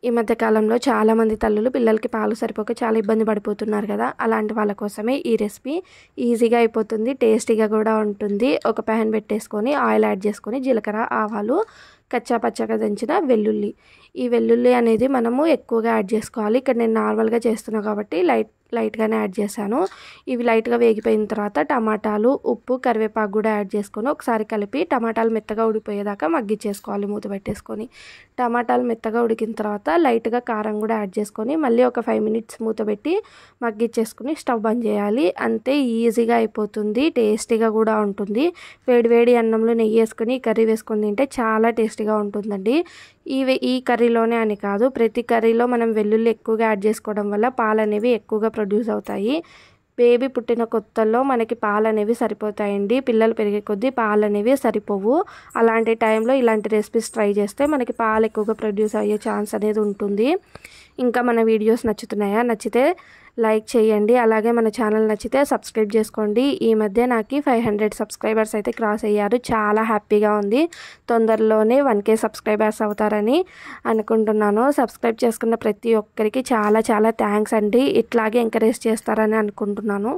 ఈ మధ్య కాలంలో చాలామంది తల్లులు పిల్లలకి పాలు సరిపోక చాలా ఇబ్బంది పడిపోతున్నారు కదా. అలాంటి వాళ్ళ కోసమే ఈ రెసిపీ ఈజీగా అయిపోతుంది, టేస్టీగా కూడా ఉంటుంది. ఒక ప్యాన్ పెట్టేసుకొని ఆయిల్ యాడ్ చేసుకొని జీలకర్ర, ఆవాలు, కచ్చా పచ్చగా దంచిన వెల్లుల్లి. ఈ వెల్లుల్లి అనేది మనము ఎక్కువగా యాడ్ చేసుకోవాలి. ఇక్కడ నేను నార్మల్గా చేస్తున్నాను కాబట్టి లైట్గానే యాడ్ చేశాను. ఇవి లైట్గా వేగిపోయిన తర్వాత టమాటాలు, ఉప్పు, కరివేపాకు కూడా యాడ్ చేసుకొని ఒకసారి కలిపి టమాటాలు మెత్తగా ఉడిపోయేదాకా మగ్గిచ్చేసుకోవాలి మూత పెట్టేసుకొని. టమాటాలు మెత్తగా ఉడికిన తర్వాత లైట్గా కారం కూడా యాడ్ చేసుకొని మళ్ళీ ఒక 5 మినిట్స్ మూత పెట్టి మగ్గిచ్చేసుకుని స్టవ్ బంద్ చేయాలి. అంతే, ఈజీగా అయిపోతుంది, టేస్టీగా కూడా ఉంటుంది. వేడి అన్నంలో నెయ్యి వేసుకొని కర్రీ వేసుకొని తింటే చాలా టేస్టీగా ఉంటుందండి. ఈ కర్రీలోనే అని కాదు, ప్రతి కర్రీలో మనం వెల్లుల్లి ఎక్కువగా యాడ్ చేసుకోవడం వల్ల పాలు అనేవి ఎక్కువగా ప్రొడ్యూస్ అవుతాయి. బేబీ పుట్టిన కొత్తల్లో మనకి పాలు అనేవి సరిపోతాయండి. పిల్లలు పెరిగే కొద్దీ పాలు అనేవి సరిపోవు. అలాంటి టైంలో ఇలాంటి రెసిపీస్ ట్రై చేస్తే మనకి పాలు ఎక్కువగా ప్రొడ్యూస్ అయ్యే ఛాన్స్ అనేది ఉంటుంది. ఇంకా మన వీడియోస్ నచ్చుతున్నాయా? నచ్చితే లైక్ చేయండి. అలాగే మన ఛానల్ నచ్చితే సబ్స్క్రైబ్ చేసుకోండి. ఈ మధ్య నాకు 500 సబ్స్క్రైబర్స్ అయితే క్రాస్ అయ్యారు. చాలా హ్యాపీగా ఉంది. తొందరలోనే 1K సబ్స్క్రైబర్స్ అవుతారని అనుకుంటున్నాను. సబ్స్క్రైబ్ చేసుకున్న ప్రతి ఒక్కరికి చాలా థ్యాంక్స్ అండి. ఇట్లాగే ఎంకరేజ్ చేస్తారని అనుకుంటున్నాను.